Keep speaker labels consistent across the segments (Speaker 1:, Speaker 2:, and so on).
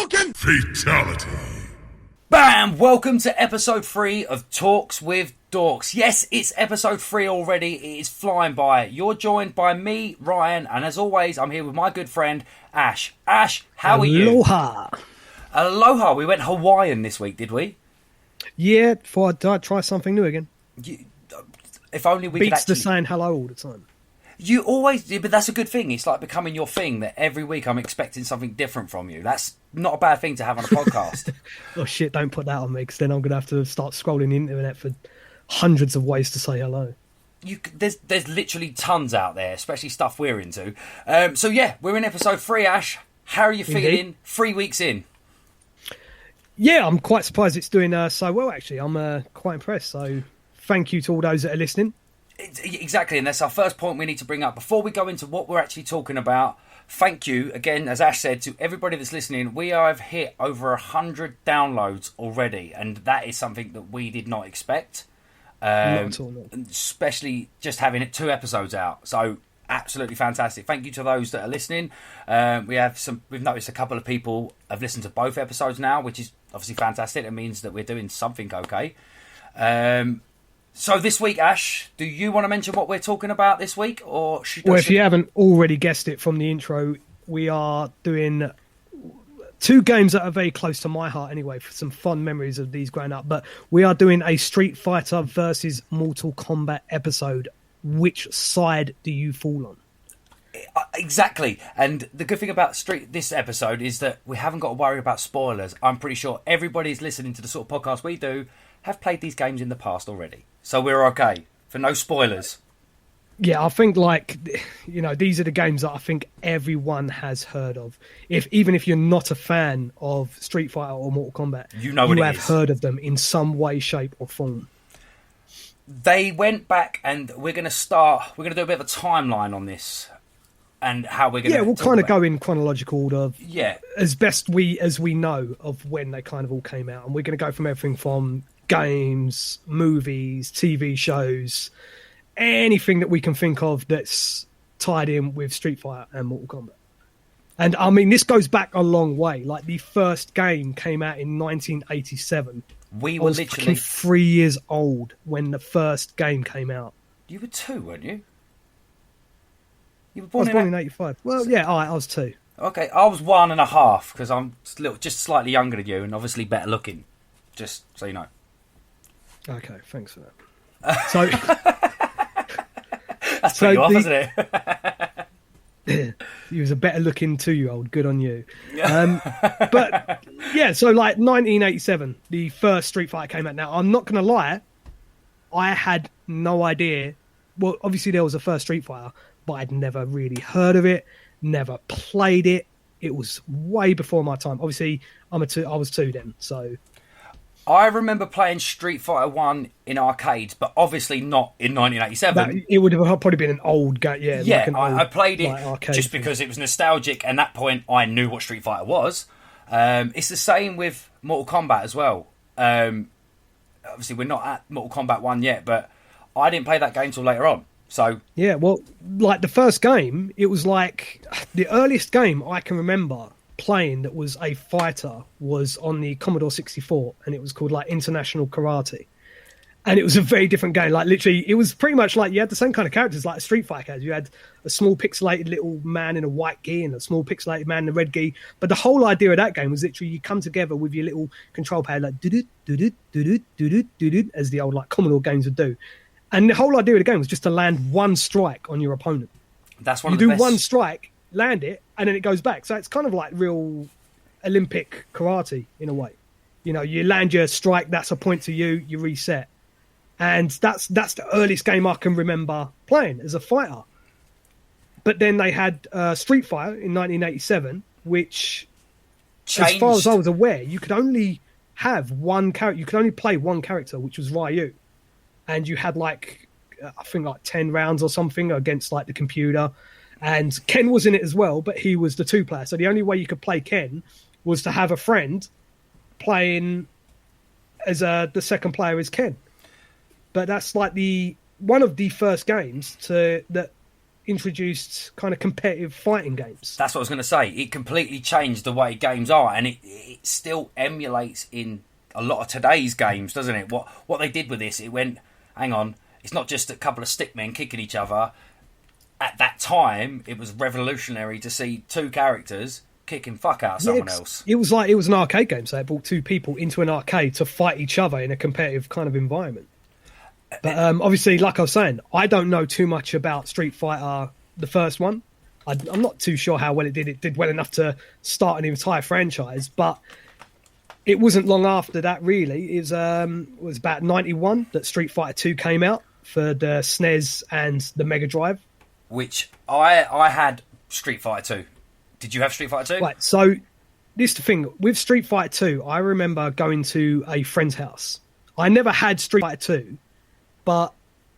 Speaker 1: Hadouken! Fatality.
Speaker 2: Bam! Welcome to episode 3 of Talks with Dorks. Yes, it's episode 3 already. It is flying by. You're joined by me, Ryan, and as always, I'm here with my good friend, Ash. Ash, how are you?
Speaker 3: Aloha.
Speaker 2: Aloha. We went Hawaiian this week, did we?
Speaker 3: Yeah, thought I'd try something new again.
Speaker 2: If only we
Speaker 3: Beats
Speaker 2: could actually...
Speaker 3: the saying hello all the time.
Speaker 2: You always do, but that's a good thing. It's like becoming your thing that every week I'm expecting something different from you. That's not a bad thing to have on a podcast.
Speaker 3: Oh shit, don't put that on me, because then I'm going to have to start scrolling the internet for hundreds of ways to say hello.
Speaker 2: There's literally tons out there, especially stuff we're into. So yeah, we're in episode 3, Ash. How are you feeling?
Speaker 3: Indeed.
Speaker 2: 3 weeks in.
Speaker 3: Yeah, I'm quite surprised it's doing so well, actually. I'm quite impressed. So thank you to all those that are listening.
Speaker 2: Exactly, and that's our first point we need to bring up. Before we go into what we're actually talking about, thank you, again, as Ash said, to everybody that's listening. We have hit over 100 downloads already, and that is something that we did not expect.
Speaker 3: Not at all, no.
Speaker 2: Especially just having it 2 episodes out. So, absolutely fantastic. Thank you to those that are listening. We've noticed a couple of people have listened to both episodes now, which is obviously fantastic. It means that we're doing something okay. So this week, Ash, do you want to mention what we're talking about this week? Well,
Speaker 3: if you haven't already guessed it from the intro, we are doing 2 games that are very close to my heart anyway, for some fun memories of these growing up. But we are doing a Street Fighter versus Mortal Kombat episode. Which side do you fall on?
Speaker 2: Exactly. And the good thing about this episode is that we haven't got to worry about spoilers. I'm pretty sure everybody's listening to the sort of podcast we do have played these games in the past already. So we're okay for no spoilers.
Speaker 3: Yeah, I think, these are the games that I think everyone has heard of. Even if you're not a fan of Street Fighter or Mortal Kombat,
Speaker 2: you have
Speaker 3: heard of them in some way, shape or form.
Speaker 2: They went back, and we're going to do a bit of a timeline on this and how we're going to...
Speaker 3: Yeah, we'll kind of go in chronological order.
Speaker 2: Yeah.
Speaker 3: As best as we know of when they kind of all came out. And we're going to go from everything from games, movies, TV shows, anything that we can think of that's tied in with Street Fighter and Mortal Kombat. And I mean, this goes back a long way. Like, the first game came out in 1987.
Speaker 2: We
Speaker 3: I
Speaker 2: were
Speaker 3: was
Speaker 2: literally
Speaker 3: 3 years old when the first game came out.
Speaker 2: You were 2, weren't you? You were
Speaker 3: I was born in 85. Well, yeah, I was 2.
Speaker 2: Okay, I was 1.5 because I'm just slightly younger than you and obviously better looking. Just so you know.
Speaker 3: Okay, thanks for that. So
Speaker 2: that's put you off, isn't it?
Speaker 3: he was a better looking 2-year-old. Good on you. But yeah, so like 1987, the first Street Fighter came out. Now, I'm not going to lie, I had no idea. Well, obviously there was a first Street Fighter, but I'd never really heard of it, never played it. It was way before my time. Obviously, I was 2 then, so...
Speaker 2: I remember playing Street Fighter 1 in arcades, but obviously not in 1987.
Speaker 3: It would have probably been an old game. Yeah,
Speaker 2: yeah,
Speaker 3: like
Speaker 2: I played it just
Speaker 3: thing.
Speaker 2: because it was nostalgic, and at that point I knew what Street Fighter was. It's the same with Mortal Kombat as well. Obviously, we're not at Mortal Kombat 1 yet, but I didn't play that game till later on. So
Speaker 3: yeah, well, like the first game, it was like the earliest game I can remember playing that was a fighter was on the Commodore 64, and it was called like International Karate, and it was a very different game. Like, literally, it was pretty much like you had the same kind of characters like a Street Fighter has. You had a small pixelated little man in a white gi and a small pixelated man in a red gi, but the whole idea of that game was literally you come together with your little control pad, like do do as the old like Commodore games would do, and the whole idea of the game was just to land one strike on your opponent.
Speaker 2: That's one
Speaker 3: you
Speaker 2: of the
Speaker 3: do
Speaker 2: best...
Speaker 3: one strike, land it, and then it goes back. So it's kind of like real Olympic karate in a way. You know, you land your strike, that's a point to you, you reset. And that's the earliest game I can remember playing as a fighter. But then they had Street Fighter in 1987, which,
Speaker 2: changed.
Speaker 3: as far as I was aware, you could only have one character. You could only play one character, which was Ryu. And you had like, I think like 10 rounds or something against like the computer. And Ken was in it as well, but he was the 2-player. So the only way you could play Ken was to have a friend playing as the second player as Ken. But that's like one of the first games that introduced kind of competitive fighting games.
Speaker 2: That's what I was going to say. It completely changed the way games are, and it still emulates in a lot of today's games, doesn't it? What they did with this, it went, hang on, it's not just a couple of stickmen kicking each other. At that time, it was revolutionary to see two characters kicking fuck out of someone else.
Speaker 3: It was like, it was an arcade game, so it brought two people into an arcade to fight each other in a competitive kind of environment. But obviously, like I was saying, I don't know too much about Street Fighter, the first one. I'm not too sure how well it did. It did well enough to start an entire franchise, but it wasn't long after that, really. It was about 91 that Street Fighter 2 came out for the SNES and the Mega Drive.
Speaker 2: Which I had Street Fighter 2. Did you have Street Fighter 2?
Speaker 3: Right, so this is the thing. With Street Fighter 2, I remember going to a friend's house. I never had Street Fighter 2, but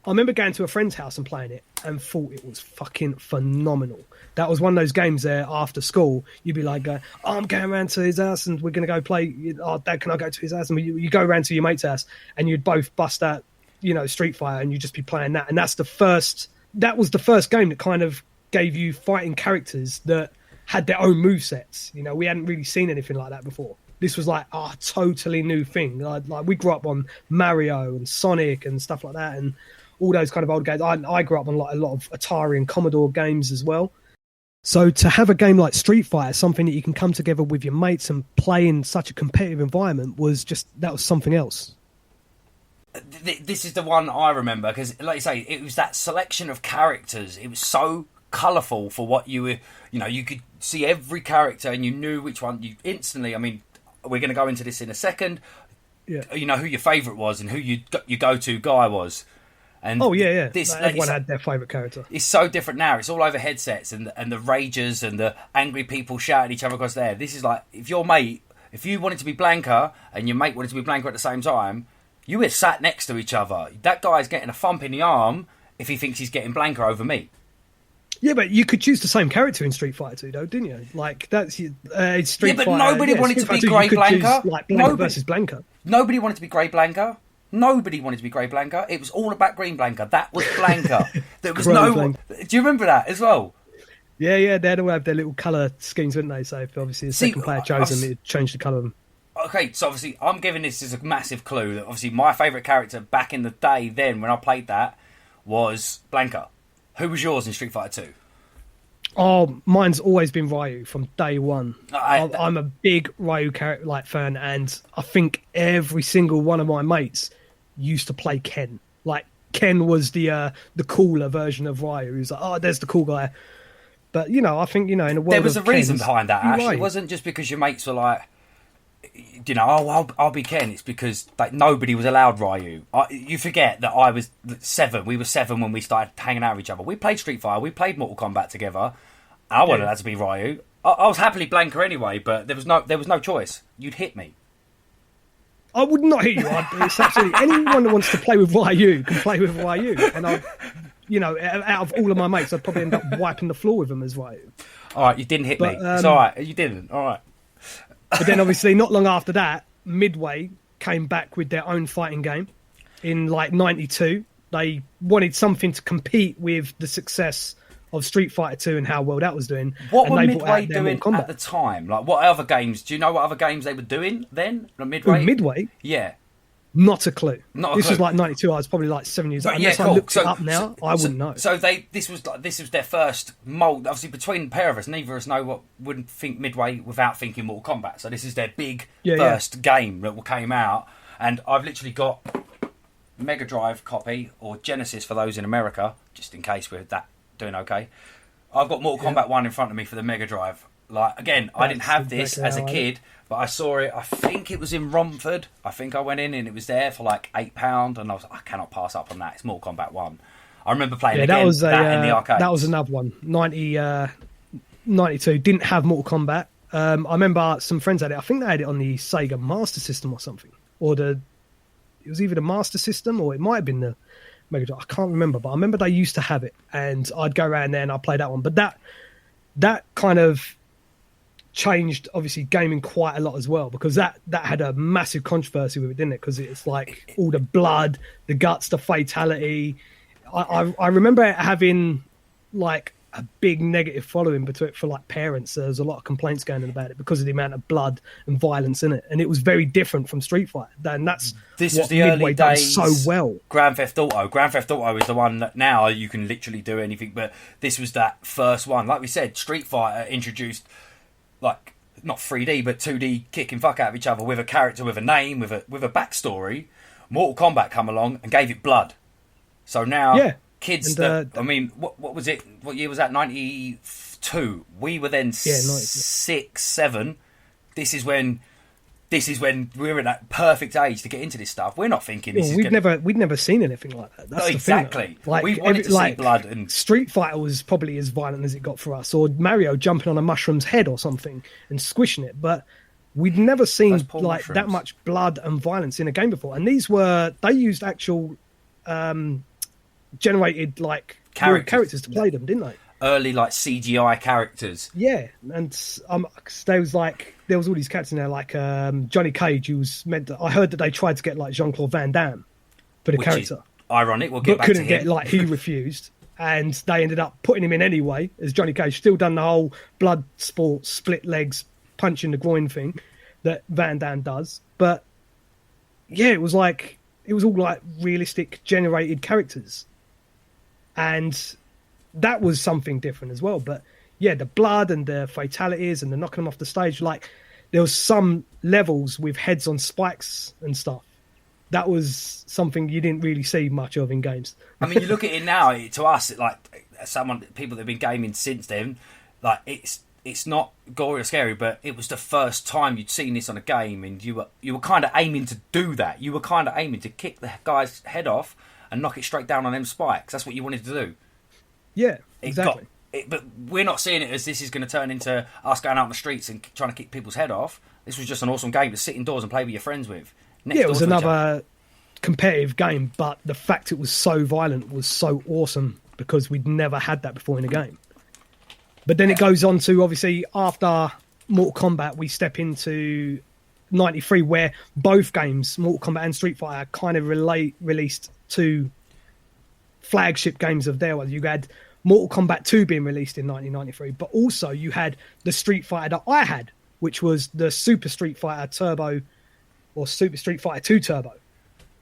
Speaker 3: I remember going to a friend's house and playing it and thought it was fucking phenomenal. That was one of those games there after school. You'd be like, I'm going around to his house and we're going to go play. Oh, Dad, can I go to his house? And you go around to your mate's house and you'd both bust out, Street Fighter, and you'd just be playing that. And that was the first game that kind of gave you fighting characters that had their own movesets. We hadn't really seen anything like that before. This was like a totally new thing. Like we grew up on Mario and Sonic and stuff like that, and all those kind of old games. I grew up on like a lot of Atari and Commodore games as well. So to have a game like Street Fighter, something that you can come together with your mates and play in such a competitive environment, was something else.
Speaker 2: This is the one I remember because, like you say, it was that selection of characters. It was so colourful for what you were. You could see every character and you knew which one. You instantly. I mean, we're going to go into this in a second.
Speaker 3: Yeah.
Speaker 2: You know who your favourite was and who your go-to guy was. And
Speaker 3: everyone had their favourite character.
Speaker 2: It's so different now. It's all over headsets and the ragers and the angry people shouting at each other across there. This is like if you wanted to be Blanca and your mate wanted to be Blanca at the same time, you were sat next to each other. That guy's getting a thump in the arm if he thinks he's getting Blanca over me.
Speaker 3: Yeah, but you could choose the same character in Street Fighter 2, though, didn't you? Like that's Street Fighter.
Speaker 2: Yeah, but nobody wanted to be Grey Blanca.
Speaker 3: Like Blanca versus Blanca.
Speaker 2: Nobody wanted to be Grey Blanca. Nobody wanted to be Grey Blanca. It was all about Green Blanca. That was Blanca. There was no. Do you remember that as well?
Speaker 3: Yeah, they'd all have their little colour schemes, wouldn't they? So if obviously the second player chose them, it'd change the colour of them.
Speaker 2: Okay, so obviously I'm giving this as a massive clue that obviously my favourite character back in the day then when I played that was Blanca. Who was yours in Street Fighter 2?
Speaker 3: Oh, mine's always been Ryu from day one. I'm a big Ryu character fan, and I think every single one of my mates used to play Ken. Like Ken was the cooler version of Ryu. He was like, oh, there's the cool guy. But I think in a world
Speaker 2: there was
Speaker 3: of
Speaker 2: a reason
Speaker 3: Kens,
Speaker 2: behind that. Ash.
Speaker 3: Right.
Speaker 2: It wasn't just because your mates were like, I'll be Ken. It's because like nobody was allowed Ryu. You forget that I was 7. We were 7 when we started hanging out with each other. We played Street Fighter. We played Mortal Kombat together. I wasn't allowed to be Ryu. I was happily Blanca anyway, but there was no choice. You'd hit me.
Speaker 3: I would not hit you. It's absolutely anyone that wants to play with Ryu can play with Ryu, and out of all of my mates, I'd probably end up wiping the floor with them as Ryu.
Speaker 2: All right, you didn't hit me. It's all right. You didn't. All right.
Speaker 3: But then, obviously, not long after that, Midway came back with their own fighting game in like '92. They wanted something to compete with the success of Street Fighter 2 and how well that was doing.
Speaker 2: What were Midway doing at the time? Like, what other games? Do you know what other games they were doing then? Like Midway?
Speaker 3: Midway?
Speaker 2: Yeah.
Speaker 3: Not a clue. This was like '92. I was probably like 7 years old. Unless I looked it up now, I wouldn't know.
Speaker 2: So this was their first mold. Obviously, between the pair of us, neither of us wouldn't think Midway without thinking Mortal Kombat. So this is their big first game that came out, and I've literally got Mega Drive copy or Genesis for those in America, just in case we're doing okay. I've got Mortal Kombat 1 in front of me for the Mega Drive. Like again, I didn't have this as a kid, but I saw it. I think it was in Romford. I think I went in and it was there for like £8, and I was I cannot pass up on that. It's Mortal Kombat 1. I remember playing that in the arcade.
Speaker 3: That was another one. 92 didn't have Mortal Kombat. I remember some friends had it. I think they had it on the Sega Master System or something, it was either the Master System or it might have been the Mega Drive. I can't remember, but I remember they used to have it, and I'd go around there and I'd play that one. But that kind of changed obviously gaming quite a lot as well, because that had a massive controversy with it, didn't it? Because it's like all the blood, the guts, the fatality. I remember having like a big negative following for like parents. There's a lot of complaints going on about it because of the amount of blood and violence in it, and it was very different from Street Fighter. And that's
Speaker 2: this
Speaker 3: what
Speaker 2: was the
Speaker 3: Midway
Speaker 2: early days.
Speaker 3: done so well.
Speaker 2: Grand Theft Auto is the one that now you can literally do anything, but this was that first one. Like we said, Street Fighter introduced like not 3D but 2D kicking fuck out of each other with a character, with a name, with a backstory. Mortal Kombat come along and gave it blood. So now kids and, I mean, what was it? What year was that? 92. We were then 6, 7. This is when we're at that perfect age to get into this stuff. We're not thinking this
Speaker 3: we'd never seen anything like that. That's
Speaker 2: exactly.
Speaker 3: The thing, like,
Speaker 2: we wanted to see blood, and
Speaker 3: Street Fighter was probably as violent as it got for us, or Mario jumping on a mushroom's head or something and squishing it. But we'd never seen like that much blood and violence in a game before. And they used actual generated like characters to play them, didn't they?
Speaker 2: Early like CGI characters.
Speaker 3: Yeah, and there was all these characters in there, like Johnny Cage, who was meant to, I heard that they tried to get like Jean-Claude Van Damme for the character.
Speaker 2: Is ironic, we'll get back to him.
Speaker 3: Couldn't get, like, he refused, and they ended up putting him in anyway as Johnny Cage. Still done the whole blood sport, split legs, punch in the groin thing that Van Damme does. But yeah, it was all like realistic generated characters. And that was something different as well. But yeah, the blood and the fatalities and the knocking them off the stage, like there was some levels with heads on spikes and stuff. That was something you didn't really see much of in games.
Speaker 2: I mean, you look at it now, to us, like people that have been gaming since then, like it's not gory or scary, but it was the first time you'd seen this on a game, and you were kind of aiming to do that. You were kind of aiming to kick the guy's head off and knock it straight down on them spikes. That's what you wanted to do.
Speaker 3: Yeah, exactly.
Speaker 2: But we're not seeing it as this is going to turn into us going out on the streets and trying to kick people's head off. This was just an awesome game to sit indoors and play with your friends with.
Speaker 3: It was another competitive game, but the fact it was so violent was so awesome because we'd never had that before in a game. But then it goes on to, obviously, after Mortal Kombat, we step into 93, where both games, Mortal Kombat and Street Fighter, kind of released two flagship games of theirs. You had Mortal Kombat 2 being released in 1993, but also you had the Street Fighter that I had, which was the Super Street Fighter Turbo, or Super Street Fighter 2 Turbo,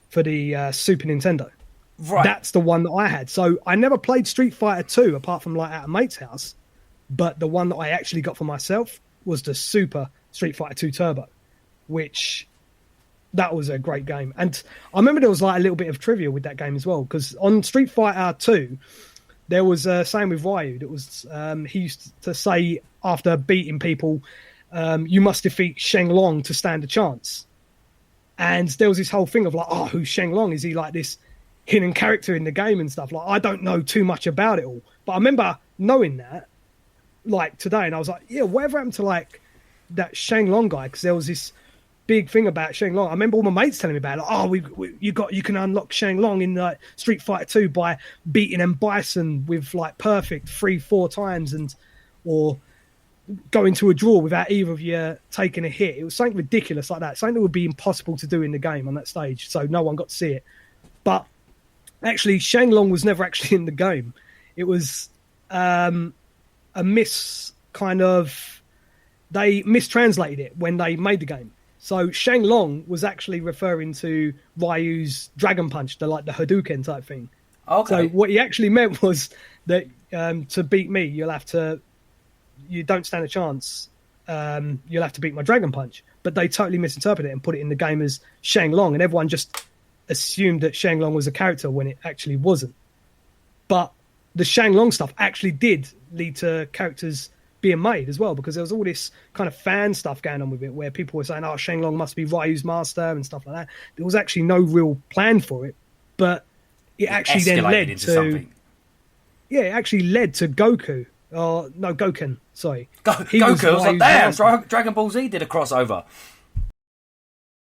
Speaker 3: for the Super Nintendo.
Speaker 2: Right.
Speaker 3: That's the one that I had. So I never played Street Fighter 2 apart from like at a mate's house, but the one that I actually got for myself was the Super Street Fighter 2 Turbo, which that was a great game. And I remember there was like a little bit of trivia with that game as well, because on Street Fighter 2, there was a saying with Ryu that was, he used to say after beating people, you must defeat Sheng Long to stand a chance. And there was this whole thing of like, oh, who's Sheng Long? Is he like this hidden character in the game and stuff? Like, I don't know too much about it all. But I remember knowing that, like, today, and I was like, yeah, whatever happened to, like, that Sheng Long guy? Because there was this big thing about Sheng Long. I remember all my mates telling me about it. Like, oh, you can unlock Sheng Long in like Street Fighter 2 by beating M. Bison with like perfect 3-4 times, or going to a draw without either of you taking a hit. It was something ridiculous like that, something that would be impossible to do in the game on that stage, so no one got to see it. But actually, Sheng Long was never actually in the game. It was a they mistranslated it when they made the game. So Sheng Long was actually referring to Ryu's Dragon Punch, the Hadouken type thing.
Speaker 2: Okay.
Speaker 3: So what he actually meant was that to beat me, you don't stand a chance. You'll have to beat my Dragon Punch. But they totally misinterpreted it and put it in the game as Sheng Long, and everyone just assumed that Sheng Long was a character when it actually wasn't. But the Sheng Long stuff actually did lead to characters being made as well, because there was all this kind of fan stuff going on with it, where people were saying, oh, Sheng Long must be Ryu's master and stuff like that. There was actually no real plan for it, but it actually then led to something. Yeah, it actually led to Goku. Goken, sorry.
Speaker 2: Goku, I was like, damn, Dragon Ball Z did a crossover.